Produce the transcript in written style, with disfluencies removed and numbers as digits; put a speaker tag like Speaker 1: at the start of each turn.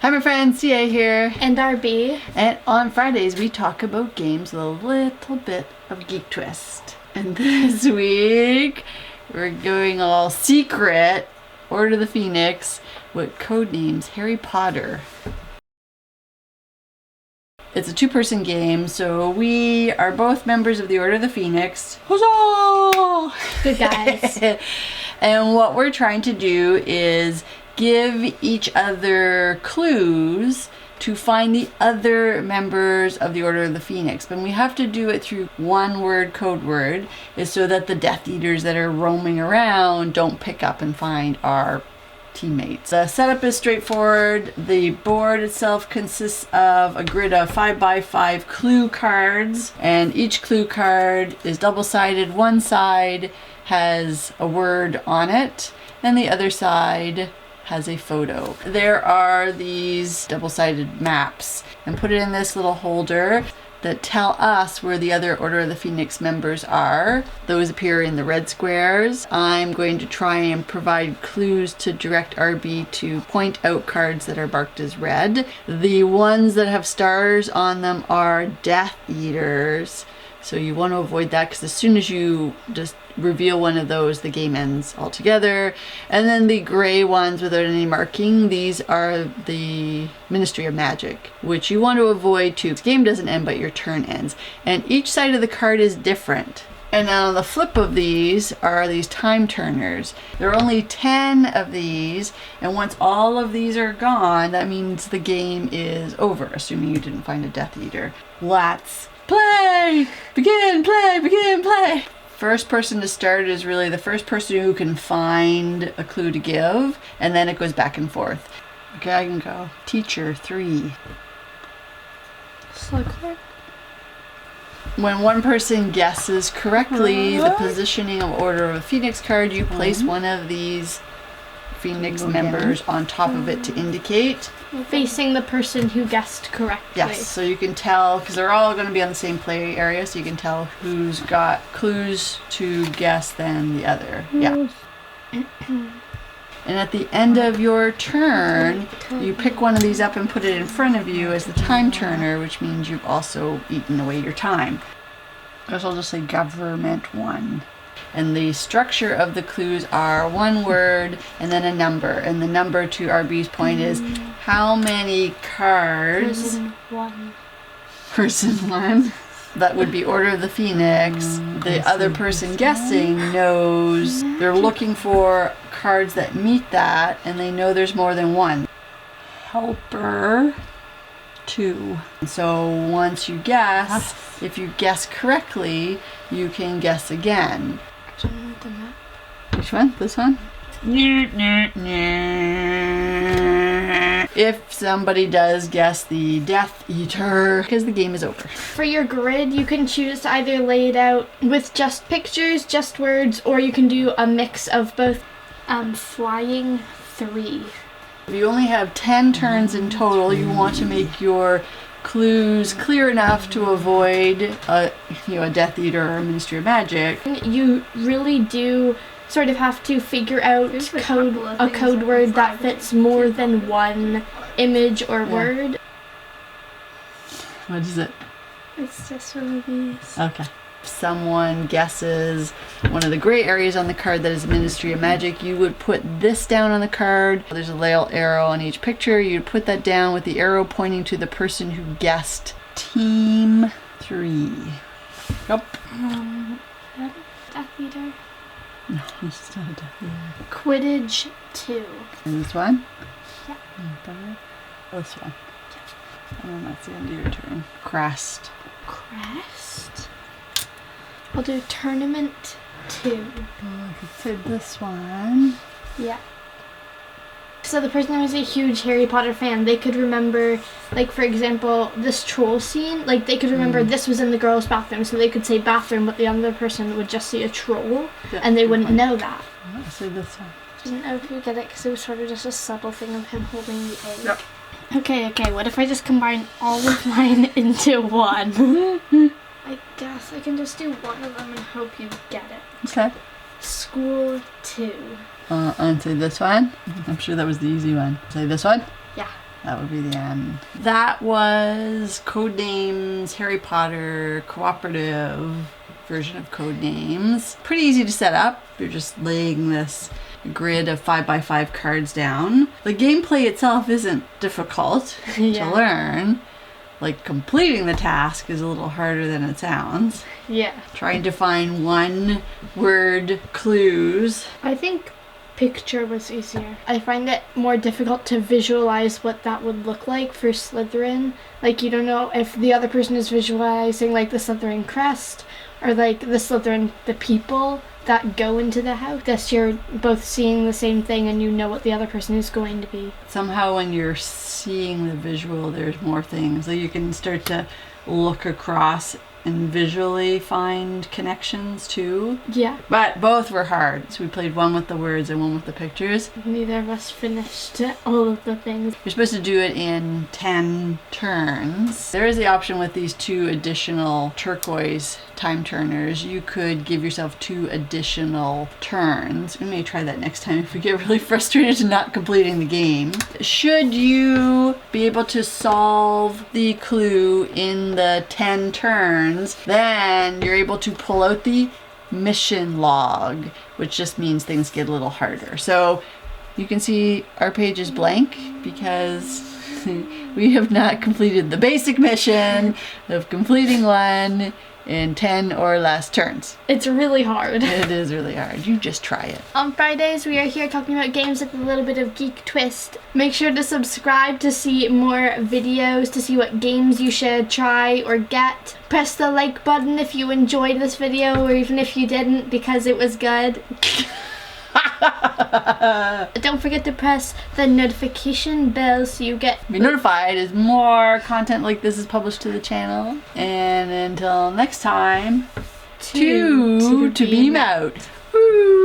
Speaker 1: Hi my friends, CA here.
Speaker 2: And RB.
Speaker 1: And on Fridays we talk about games with a little bit of geek twist. And this week we're going all secret, Order of the Phoenix, with Codenames Harry Potter. It's a two-person game, so we are both members of the Order of the Phoenix. Huzzah!
Speaker 2: Good guys.
Speaker 1: And what we're trying to do is give each other clues to find the other members of the Order of the Phoenix. But we have to do it through one word code word, is so that the Death Eaters that are roaming around don't pick up and find our teammates. The setup is straightforward. The board itself consists of a grid of 5x5 clue cards, and each clue card is double-sided. One side has a word on it, and the other side has a photo. There are these double-sided maps, and put it in this little holder that tell us where the other Order of the Phoenix members are. Those appear in the red squares. I'm going to try and provide clues to direct RB to point out cards that are marked as red. The ones that have stars on them are Death Eaters. So you want to avoid that, because as soon as you just reveal one of those, the game ends altogether. And then the gray ones without any marking, these are the Ministry of Magic, which you want to avoid too. The game doesn't end, but your turn ends. And each side of the card is different. And on the flip of these are these time turners. There are only 10 of these, and once all of these are gone, that means the game is over, assuming you didn't find a Death Eater. Let's play! Begin, play, begin, play! First person to start is really the first person who can find a clue to give, and then it goes back and forth. Okay, I can go. Teacher 3.
Speaker 2: Slow click.
Speaker 1: When one person guesses correctly the positioning of Order of the Phoenix card, you place one of these Phoenix members on top of it to indicate.
Speaker 2: Facing the person who guessed correctly.
Speaker 1: Yes, so you can tell, because they're all going to be on the same play area, so you can tell who's got clues to guess than the other. Yeah. And at the end of your turn, you pick one of these up and put it in front of you as the time turner, which means you've also eaten away your time. I guess I'll just say government 1. And the structure of the clues are one word and then a number. And the number, to RB's point, is how many cards...
Speaker 2: Person 1.
Speaker 1: Person 1. That would be Order of the Phoenix. The other person guessing knows they're looking for cards that meet that, and they know there's more than one. Helper 2. So once you guess, if you guess correctly, you can guess again. Which one? This one? If somebody does guess the Death Eater, because the game is over.
Speaker 2: For your grid, you can choose to either lay it out with just pictures, just words, or you can do a mix of both. Flying 3.
Speaker 1: If you only have 10 turns in total, you want to make your clues clear enough to avoid a Death Eater or a Ministry of Magic.
Speaker 2: You really do sort of have to figure out a code word that fits more than one image or word.
Speaker 1: What is it?
Speaker 2: It's just one of these.
Speaker 1: Okay. If someone guesses one of the gray areas on the card that is Ministry of Magic, you would put this down on the card. There's a little arrow on each picture. You'd put that down with the arrow pointing to the person who guessed Team 3. Yep.
Speaker 2: Death Eater.
Speaker 1: No, it's not a Death Eater.
Speaker 2: Quidditch 2.
Speaker 1: And this one?
Speaker 2: Yeah.
Speaker 1: This one. Yeah. And then that's the end of your turn. Crest.
Speaker 2: I'll do Tournament 2.
Speaker 1: Oh, I could say this one.
Speaker 2: Yeah. So the person who is a huge Harry Potter fan, they could remember, like, for example, this troll scene. Like, they could remember this was in the girls' bathroom, so they could say bathroom, but the other person would just see a troll, and they wouldn't know that.
Speaker 1: I'll say this one.
Speaker 2: Didn't know if you get it, because it was sort of just a subtle thing of him holding the egg.
Speaker 1: Yep.
Speaker 2: Okay, what if I just combine all of mine into one? I guess I can just do one of them and hope you get it.
Speaker 1: Okay.
Speaker 2: School 2.
Speaker 1: And say this one. I'm sure that was the easy one. Say this one.
Speaker 2: Yeah.
Speaker 1: That would be the end. That was Codenames Harry Potter cooperative version of Codenames. Pretty easy to set up. You're just laying this grid of 5x5 cards down. The gameplay itself isn't difficult to learn. Like, completing the task is a little harder than it sounds.
Speaker 2: Yeah.
Speaker 1: Trying to find one word clues.
Speaker 2: I think picture was easier. I find it more difficult to visualize what that would look like for Slytherin. Like, you don't know if the other person is visualizing like the Slytherin crest or like the Slytherin, the people that go into the house. Thus you're both seeing the same thing and you know what the other person is going to be.
Speaker 1: Somehow when you're seeing the visual, there's more things. So you can start to look across and visually find connections too.
Speaker 2: Yeah.
Speaker 1: But both were hard. So we played one with the words and one with the pictures.
Speaker 2: Neither of us finished all of the things.
Speaker 1: You're supposed to do it in 10 turns. There is the option with these 2 additional turquoise time turners. You could give yourself 2 additional turns. We may try that next time if we get really frustrated to not completing the game. Should you be able to solve the clue in the 10 turns, then you're able to pull out the mission log, which just means things get a little harder. So you can see our page is blank because we have not completed the basic mission of completing one in 10 or less turns.
Speaker 2: It's really hard.
Speaker 1: It is really hard. You just try it.
Speaker 2: On Fridays, we are here talking about games with a little bit of geek twist. Make sure to subscribe to see more videos, to see what games you should try or get. Press the like button if you enjoyed this video, or even if you didn't because it was good. Don't forget to press the notification bell so you get
Speaker 1: be notified as more content like this is published to the channel. And until next time, to beam out. Woo!